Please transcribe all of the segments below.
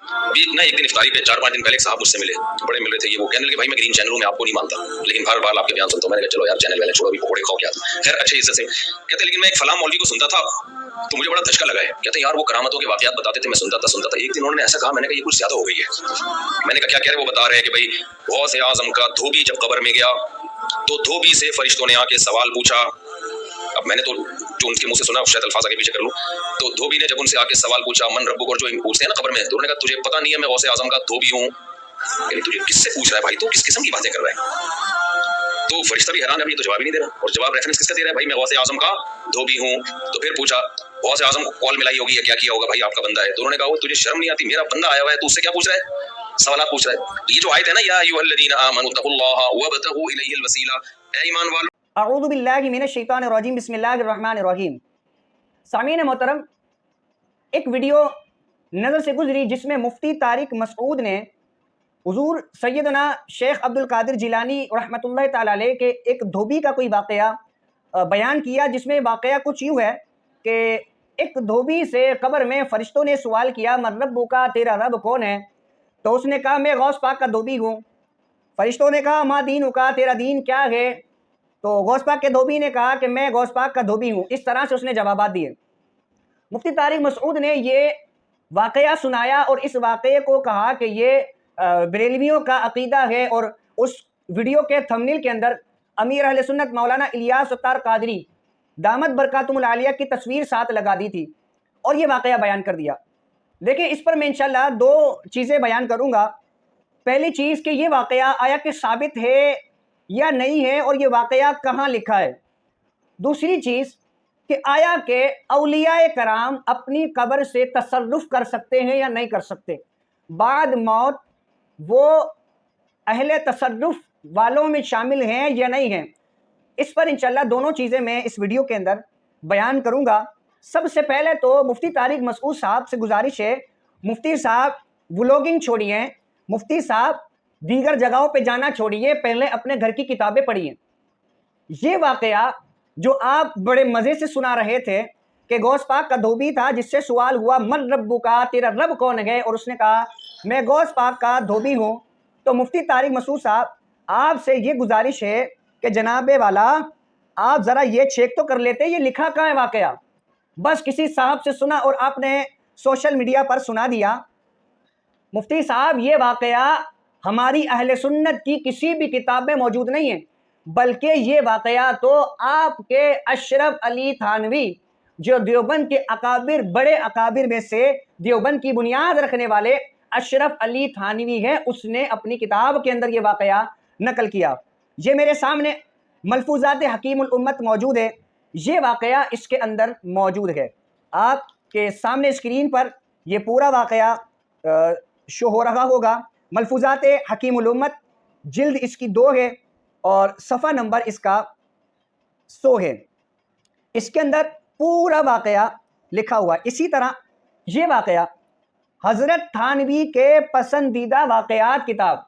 अभी ना एक दिन इफ्तारी पे 4-5 दिन पहले एक साहब मुझसे मिले, बड़े मिल रहे थे। ये वो कहने लगे भाई मैं ग्रीन चैनल हूं, मैं आपको नहीं मानता, लेकिन हर बार आपके बयान सुनता हूं। मैंने कहा चलो यार चैनल वाले छोड़ो, अभी पकौड़े खाओ क्या। खैर अच्छे इज्जत से कहते लेकिन मैं एक फलां मौलवी को सुनता था तो मुझे बड़ा धचका लगा है। कहते यार वो करामतों के वाकयात बताते थे, मैं सुनता था। एक दिन उन्होंने ऐसा कहा, मैंने कहा ये कुछ ज्यादा हो गई है। मैंने कहा क्या कह रहे? वो बता रहे हैं कि भाई गौसे आजम का धोबी जब कब्र में गया तो धोबी से फरिश्तों ने आके सवाल पूछा। अब मैंने तो जो उनके मुंह से सुना शायद अल्फाज आगे पीछे कर लूं। तो धोबी ने जब उनसे आके सवाल पूछा मन रब्बुक, और जो पूछते हैं ना कब्र में, तो उन्होंने कहा तुझे पता नहीं है मैं गौसे आजम का धोबी हूँ। तुझे किससे पूछ रहा है भाई, तो किस किस्म की बातें कर रहा है? तो फरिश्ता भी हैरान है, अभी तो जवाब ही नहीं दे रहा। और जवाब रेफरेंस किसका दे रहा है? भाई मैं गौसे आजम का धोबी हूँ। तो फिर पूछा गौसे आजम को कॉल मिलाई होगी या क्या किया होगा, भाई आपका बंदा है। तो उन्होंने कहा वो तुझे शर्म नहीं आती, मेरा बंदा आया हुआ है, तू उससे क्या पूछ रहा है, सवाल पूछ रहा है। ये जो आयत है ना, या अय्युहल्लज़ीना आमनू तक़ुल्लाहा वब्तगू इलैहिल वसीला, ए ईमान वालों। अऊज़ु बिल्लाहि मिनश शैतानिर रजीम, बिस्मिल्लाहिर रहमानिर रहीम। सामीन मोहतरम, एक वीडियो नज़र से गुजरी जिसमें मुफ्ती तारिक मसऊद ने हुजूर सैयदना शेख अब्दुल कादिर जिलानी रहमतुल्लाह ताला अलैह के एक धोबी का कोई वाक़या बयान किया, जिसमें वाक़या कुछ यूँ है कि एक धोबी से कब्र में फ़रिश्तों ने सवाल किया मन रब्बुका, तेरा रब कौन है? तो उसने कहा मैं गौस पाक का धोबी हूँ। फ़रिश्तों ने कहा मा दीनुका, तेरा दीन क्या है? तो गौस पाक के धोबी ने कहा कि मैं गौस पाक का धोबी हूँ। इस तरह से उसने जवाब दिए। मुफ्ती तारिक मसऊद ने ये वाक़या सुनाया और इस वाक़े को कहा कि ये बरेलवियों का अक़ीदा है, और उस वीडियो के थंबनेल के अंदर अमीर अहले सुन्नत मौलाना इलियास सत्तार कादरी दामत बरकातुहुल आलिया की तस्वीर साथ लगा दी थी और ये वाक़या बयान कर दिया। देखिए इस पर मैं इंशाल्लाह दो चीज़ें बयान करूँगा। पहली चीज़ कि ये वाक़या आया कि साबित है या नहीं है, और ये वाक़या कहाँ लिखा है। दूसरी चीज़ कि आया के औलियाए कराम अपनी कब्र से तसर्रुफ़ कर सकते हैं या नहीं कर सकते, बाद मौत वो अहले तसर्रुफ़ वालों में शामिल हैं या नहीं हैं। इस पर इंशाल्लाह दोनों चीज़ें मैं इस वीडियो के अंदर बयान करूँगा। सबसे पहले तो मुफ्ती तारिक मसऊद साहब से गुजारिश है, मुफ्ती साहब व्लॉगिंग छोड़िए, मुफ्ती साहब दीगर जगहों पे जाना छोड़िए, पहले अपने घर की किताबें पढ़िए। ये वाक़या जो आप बड़े मज़े से सुना रहे थे कि गौस पाक का धोबी था जिससे सवाल हुआ मन रब्बुका, तेरा रब कौन है, और उसने कहा मैं गौस पाक का धोबी हूँ। तो मुफ्ती तारिक मसऊद साहब आपसे ये गुजारिश है कि जनाबे वाला आप ज़रा ये चेक तो कर लेते ये लिखा कहाँ है वाक़या। बस किसी साहब से सुना और आपने सोशल मीडिया पर सुना दिया। मुफ्ती साहब ये वाक़या हमारी अहले सुन्नत की किसी भी किताब में मौजूद नहीं है, बल्कि ये वाक़या तो आपके अशरफ अली थानवी, जो देवबंद के अकाबिर बड़े अकाबिर में से देवबंद की बुनियाद रखने वाले अशरफ अली थानवी है, उसने अपनी किताब के अंदर ये वाक़या नकल किया। ये मेरे सामने मलफूज़ात हकीमुल उम्मत मौजूद है, ये वाक़या इसके अंदर मौजूद है। आपके सामने स्क्रीन पर ये पूरा वाक़या शो हो रहा होगा। मलफूज़ात हकीमुल उम्मत, जिल्द इसकी 2 है और सफ़ा नंबर इसका 100 है। इसके अंदर पूरा वाक़या लिखा हुआ। इसी तरह ये वाक़या हज़रत थानवी के पसंदीदा वाक़यात किताब,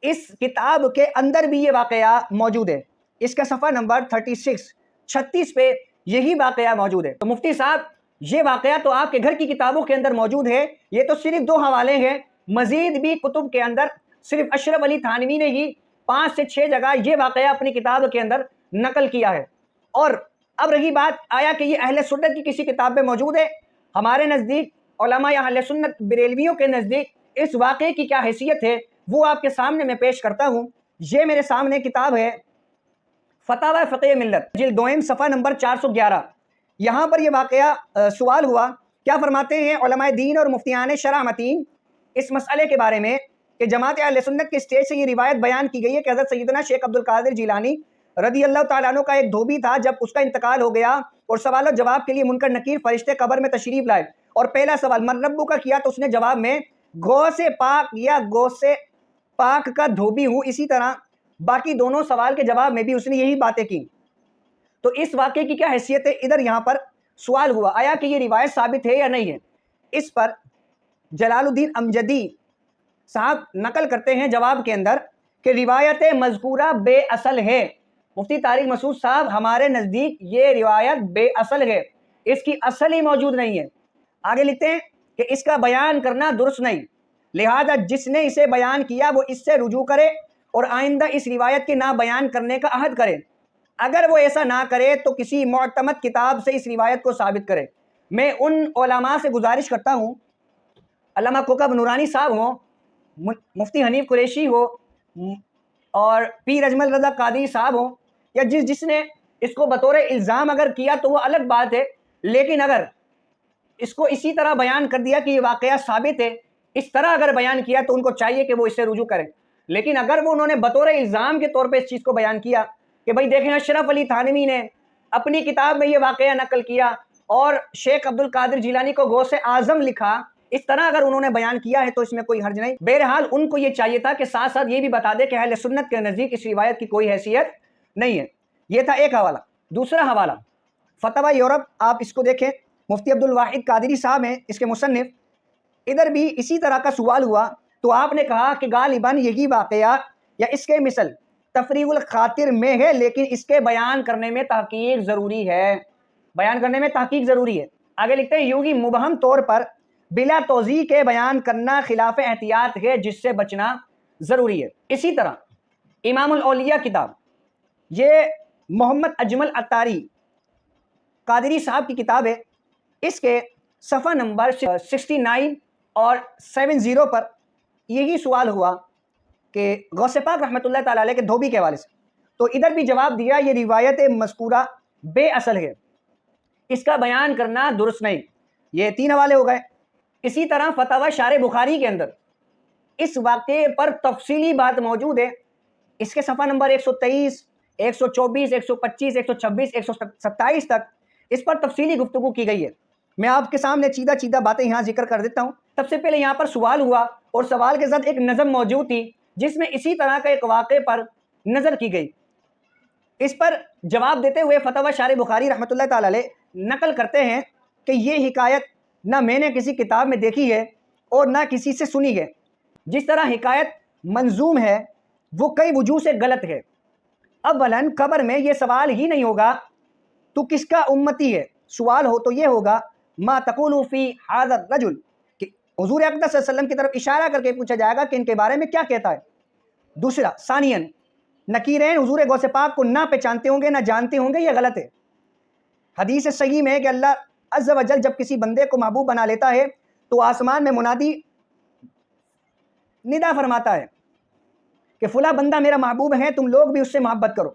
इस किताब के अंदर भी ये वाक़या मौजूद है। इसका सफ़ा नंबर 36 पे यही वाक़या मौजूद है। तो मुफ्ती साहब ये वाक़या तो आपके घर की किताबों के अंदर मौजूद है, ये तो सिर्फ 2 हवाले हैं, मज़ीद भी कुतुब के अंदर सिर्फ अशरफ अली थानवी ने ही 5 से 6 जगह ये वाक़या अपनी किताब के अंदर नकल किया है। और अब रही बात आया कि ये अहले सुन्नत की किसी किताब में मौजूद है। हमारे नज़दीक उलमा या अहले सुन्नत बरेलवियों के नज़दीक इस वाक़े की क्या हैसियत है वो आपके सामने मैं पेश करता हूँ। ये मेरे सामने किताब है फतावा फ़क़ीह मिल्लत, जिल्द 2 सफ़ा नंबर 411। यहाँ पर यह वाक़या सवाल हुआ, क्या फरमाते हैं उलमाए दीन और मुफ्तियान शरअ मतीन इस मसले के बारे में कि जमात अहले सुन्नत के स्टेज से ये रिवायत बयान की गई है कि हज़रत सैयदना शेख अब्दुल कादिर जिलानी रदी अल्लाह तआला अन्हु का एक धोबी था, जब उसका इंतकाल हो गया और सवाल और जवाब के लिए मुनकर नकीर फरिश्ते कब्र में तशरीफ़ लाए और पहला सवाल मन रब्बुका किया, तो उसने जवाब में गौसे पाक या गौसे पाक का धोबी हूँ। इसी तरह बाकी दोनों सवाल के जवाब में भी उसने यही बातें की। तो इस वाक़े की क्या हैसियत है, इधर यहाँ पर सवाल हुआ आया कि ये रिवायत साबित है या नहीं है। इस पर जलालुद्दीन अमजदी साहब नकल करते हैं जवाब के अंदर कि रिवायत मज़कूरा बेअसल है। मुफ्ती तारिक मसऊद साहब हमारे नज़दीक ये रिवायत बेअसल है, इसकी असल ही मौजूद नहीं है। आगे लिखते हैं کہ اس کا بیان کرنا درست نہیں، لہذا جس نے اسے بیان کیا وہ اس سے رجوع کرے اور آئندہ اس روایت کے نہ بیان کرنے کا عہد کرے۔ اگر وہ ایسا نہ کرے تو کسی معتمد کتاب سے اس روایت کو ثابت کرے۔ میں ان علماء سے گزارش کرتا ہوں، علامہ کوکب نورانی صاحب ہوں، مفتی حنیف قریشی ہو اور پیر اجمل رضا قادری صاحب ہوں، یا جس نے اس کو بطور الزام اگر کیا تو وہ الگ بات ہے، لیکن اگر اس کو اسی طرح بیان کر دیا کہ یہ واقعہ ثابت ہے، اس طرح اگر بیان کیا تو ان کو چاہیے کہ وہ اس سے رجوع کریں۔ لیکن اگر وہ انہوں نے بطور الزام کے طور پہ اس چیز کو بیان کیا کہ بھائی دیکھیں اشرف علی تھانوی نے اپنی کتاب میں یہ واقعہ نقل کیا اور شیخ عبد القادر جیلانی کو غوث اعظم لکھا، اس طرح اگر انہوں نے بیان کیا ہے تو اس میں کوئی حرج نہیں۔ بہرحال ان کو یہ چاہیے تھا کہ ساتھ ساتھ یہ بھی بتا دے کہ اہل سنت کے نزدیک اس روایت کی کوئی حیثیت نہیں ہے۔ یہ تھا ایک حوالہ۔ دوسرا حوالہ فتویٰ یورپ، آپ اس کو دیکھیں، مفتی عبد الواحد قادری صاحب ہیں اس کے مصنف، ادھر بھی اسی طرح کا سوال ہوا تو آپ نے کہا کہ غالباً یہی واقعہ یا اس کے مثل تفریغ الخاطر میں ہے، لیکن اس کے بیان کرنے میں تحقیق ضروری ہے، بیان کرنے میں تحقیق ضروری ہے۔ آگے لکھتے ہیں یوں ہی مبہم طور پر بلا توضیح کے بیان کرنا خلاف احتیاط ہے جس سے بچنا ضروری ہے۔ اسی طرح امام الاولیاء کتاب، یہ محمد اجمل عطاری قادری صاحب کی کتاب ہے، اس کے صفحہ نمبر 69 اور 70 پر یہی سوال ہوا کہ غوث پاک رحمۃ اللہ تعالیٰ علیہ کے دھوبی کے حوالے سے، تو ادھر بھی جواب دیا یہ روایت مذکورہ بے اصل ہے، اس کا بیان کرنا درست نہیں۔ یہ 3 حوالے ہو گئے۔ اسی طرح فتاوی شارح بخاری کے اندر اس واقعے پر تفصیلی بات موجود ہے، اس کے صفحہ نمبر 123، 124، 125، 126، 127 تک اس پر تفصیلی گفتگو کی گئی ہے۔ میں آپ کے سامنے چیدہ چیدہ باتیں یہاں ذکر کر دیتا ہوں۔ سب سے پہلے یہاں پر سوال ہوا اور سوال کے ساتھ ایک نظم موجود تھی جس میں اسی طرح کا ایک واقعے پر نظر کی گئی۔ اس پر جواب دیتے ہوئے فتاوی شارح بخاری رحمۃ اللہ تعالی علیہ نقل کرتے ہیں کہ یہ حکایت نہ میں نے کسی کتاب میں دیکھی ہے اور نہ کسی سے سنی ہے۔ جس طرح حکایت منظوم ہے وہ کئی وجوہ سے غلط ہے۔ اولاً قبر میں یہ سوال ہی نہیں ہوگا تو کس کا امتی ہے، سوال ہو تو یہ ہوگا ما تقول فی ھذا الرجل، کہ حضور اقدس صلی اللہ علیہ وسلم کی طرف اشارہ کر کے پوچھا جائے گا کہ ان کے بارے میں کیا کہتا ہے۔ دوسرا ثانیاً نکیرین حضور غوث پاک کو نہ پہچانتے ہوں گے نہ جانتے ہوں گے، یہ غلط ہے۔ حدیث صحیح میں ہے کہ اللہ عز و جل جب کسی بندے کو محبوب بنا لیتا ہے تو آسمان میں منادی ندا فرماتا ہے کہ فلاں بندہ میرا محبوب ہے، تم لوگ بھی اس سے محبت کرو۔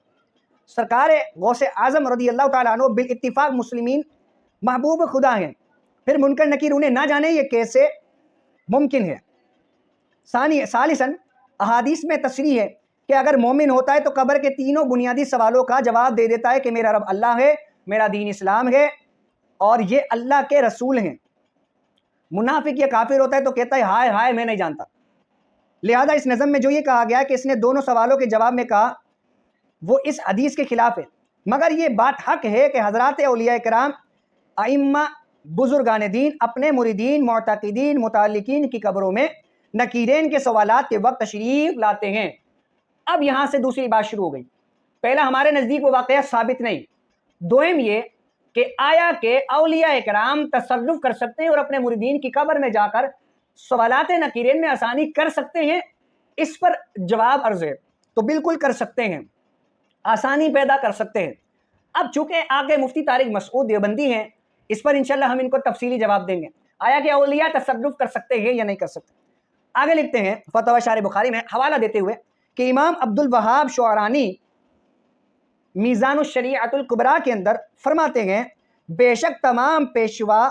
سرکار غوث اعظم رضی اللہ تعالیٰ عنہ بالاتفاق مسلمین محبوب خدا ہیں، پھر منکر نکیر انہیں نہ جانے، یہ کیسے ممکن ہے؟ ثالثاً احادیث میں تصریح ہے کہ اگر مومن ہوتا ہے تو قبر کے تینوں بنیادی سوالوں کا جواب دے دیتا ہے کہ میرا رب اللہ ہے، میرا دین اسلام ہے اور یہ اللہ کے رسول ہیں۔ منافق یا کافر ہوتا ہے تو کہتا ہے ہائے ہائے میں نہیں جانتا۔ لہذا اس نظم میں جو یہ کہا گیا کہ اس نے دونوں سوالوں کے جواب میں کہا وہ اس حدیث کے خلاف ہے، مگر یہ بات حق ہے کہ حضرات اولیاء کرام ائمہ بزرگان دین اپنے مریدین معتقدین متعلقین کی قبروں میں نکیرین کے سوالات کے وقت تشریف لاتے ہیں۔ اب یہاں سے دوسری بات شروع ہو گئی۔ پہلا ہمارے نزدیک وہ واقعہ ثابت نہیں، دوم یہ کہ آیا کہ اولیاء کرام تصرف کر سکتے ہیں اور اپنے مریدین کی قبر میں جا کر سوالات نکیرین میں آسانی کر سکتے ہیں؟ اس پر جواب عرض ہے تو بالکل کر سکتے ہیں، آسانی پیدا کر سکتے ہیں۔ اب چونکہ آگے مفتی طارق مسعود دیوبندی ہیں، اس پر انشاءاللہ ہم ان کو تفصیلی جواب دیں گے، آیا کہ اولیاء تصرف کر سکتے ہیں یا نہیں کر سکتے۔ آگے لکھتے ہیں فتویٰ شارح بخاری میں حوالہ دیتے ہوئے کہ امام عبد الوہاب شعرانی میزان الشریعت الکبریٰ کے اندر فرماتے ہیں بے شک تمام پیشوا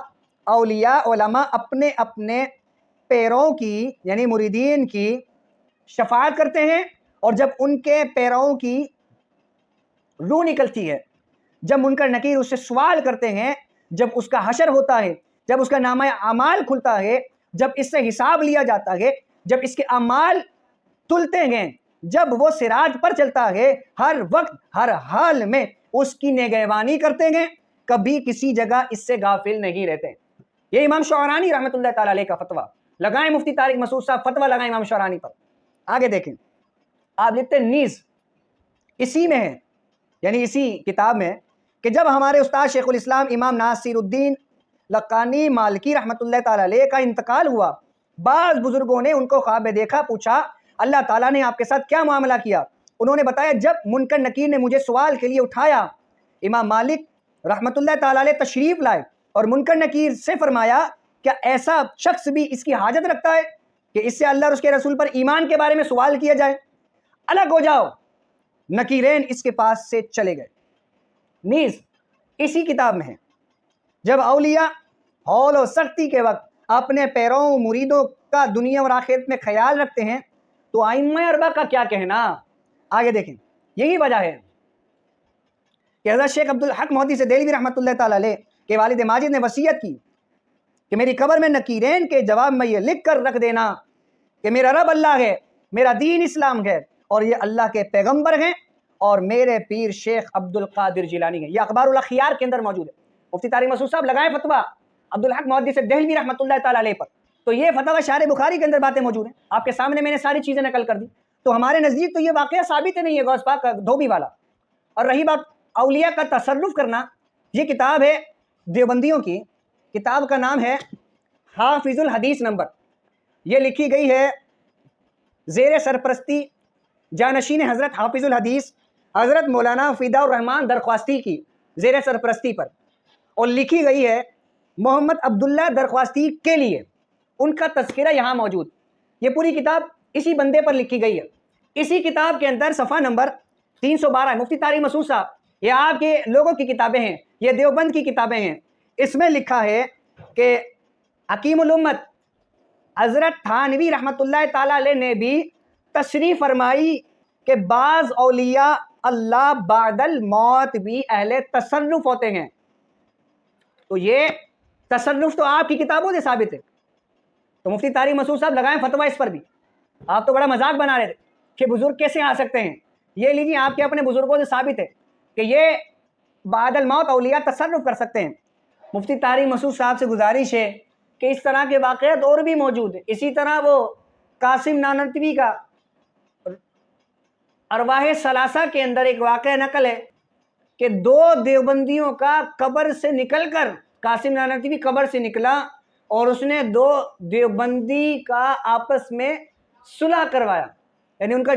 اولیاء علماء اپنے اپنے پیروں کی یعنی مریدین کی شفاعت کرتے ہیں، اور جب ان کے پیروں کی روح نکلتی ہے، جب منکر نکیر اس سے سوال کرتے ہیں، جب اس کا حشر ہوتا ہے، جب اس کا نامہ اعمال کھلتا ہے، جب اس سے حساب لیا جاتا ہے، جب اس کے اعمال تلتے ہیں، جب وہ صراط پر چلتا ہے، ہر وقت ہر حال میں اس کی نگہبانی کرتے ہیں، کبھی کسی جگہ اس سے غافل نہیں رہتے۔ یہ امام شعرانی رحمۃ اللہ تعالیٰ علیہ کا فتویٰ، لگائیں مفتی طارق مسعود صاحب فتویٰ لگائیں امام شعرانی پر۔ آگے دیکھیں، آپ لکھتے ہیں نیز اسی میں ہے، یعنی اسی کتاب میں، کہ جب ہمارے استاد شیخ الاسلام امام ناصر الدین लकानी मालिकी रहमतुल्लाह ताला अलैह का इंतकाल हुआ। बाज़ बुजुर्गों ने उनको ख्वाब में देखा, पूछा अल्लाह ताला ने आपके साथ क्या मामला किया? उन्होंने बताया जब मुनकर नकीर ने मुझे सवाल के लिए उठाया, इमाम मालिक रहमतुल्लाह ताला अलैह तशरीफ़ लाए और मुनकर नकीर से फरमाया क्या ऐसा शख्स भी इसकी हाजत रखता है कि इससे अल्लाह और उसके रसूल पर ईमान के बारे में सवाल किया जाए? अलग हो जाओ। नकीरेन इसके पास से चले गए। नीज़ इसी किताब में है, जब औलिया हौल और सख्ती के वक्त अपने पैरों मुरीदों का दुनिया और आखिरत में ख्याल रखते हैं तो आइम्मा अरबा का क्या कहना? आगे देखें। यही वजह है कि हज़रत शेख अब्दुल हक मोहद्दिस देलवी रहमतुल्लाह ताला अलैह के वालिद माजिद ने वसीयत की कि मेरी कब्र में नकीरेन के जवाब में ये लिख कर रख देना कि मेरा रब अल्लाह है, मेरा दीन इस्लाम है और ये अल्लाह के पैगंबर हैं और मेरे पीर शेख अब्दुल कादिर जिलानी है। ये अखबारुल अखियार के अंदर मौजूद है। मुफ्ती तारिक मसूद साहब लगाए फतवा अब्दुल हक मोहद्दिस देहलवी रहमतुल्लाह ताला अलैह पर, तो ये फतवा शार बुखारी के अंदर बातें मौजूद हैं। आपके सामने मैंने सारी चीज़ें नकल कर दी। तो हमारे नज़दीक तो ये वाक़या साबित नहीं है गौस पाक का धोबी वाला। और रही बात औलिया का तसर्रुफ़ करना, ये किताब है देवबंदियों की, किताब का नाम है हाफिजुल हदीस नंबर। ये लिखी गई है ज़ेर सरपरस्ती जानशीन हज़रत हाफिजुल हदीस हज़रत मौलाना फ़िदाउर रहमान दरख्वास्ती की ज़ेर सरपरस्ती पर, और लिखी गई है मोहम्मद अब्दुल्ला दरख्वास्ती के लिए। उनका तज़किरा यहाँ मौजूद। ये पूरी किताब इसी बंदे पर लिखी गई है। इसी किताब के अंदर सफ़ा नंबर 312 है। मुफ्ती तारिक मसूद साहब, ये आपके लोगों की किताबें हैं, ये देवबंद की किताबें हैं। इसमें लिखा है कि हकीमुल उम्मत हज़रत थानवी रहमतुल्लाह ताला अलैह ने भी तशरीफ़ फरमाई कि बाज़ औलिया अल्लाह बादल मौत भी अहले तसर्रुफ़ होते हैं। तो ये तसर्रुफ़ तो आपकी किताबों से साबित है। तो मुफ्ती तारिक मसूद साहब लगाएं फतवा इस पर भी। आप तो बड़ा मजाक बना रहे थे कि बुजुर्ग कैसे आ सकते हैं। ये लीजिए, आपके अपने बुजुर्गों से साबित है कि ये बादल मौत औलिया तसर्रुफ़ कर सकते हैं। मुफ्ती तारिक मसूद साहब से गुजारिश है कि इस तरह के वाक़यात और भी मौजूद है। इसी तरह वो कासिम नानतवी का अरवाह सलासा के अंदर एक वाक़या नकल है कि दो देवबंदियों का कब्र से निकलकर, कासिम नानतवी कब्र से निकला और उसने दो देवबंदी का आपस में सुलह करवाया, यानी उनका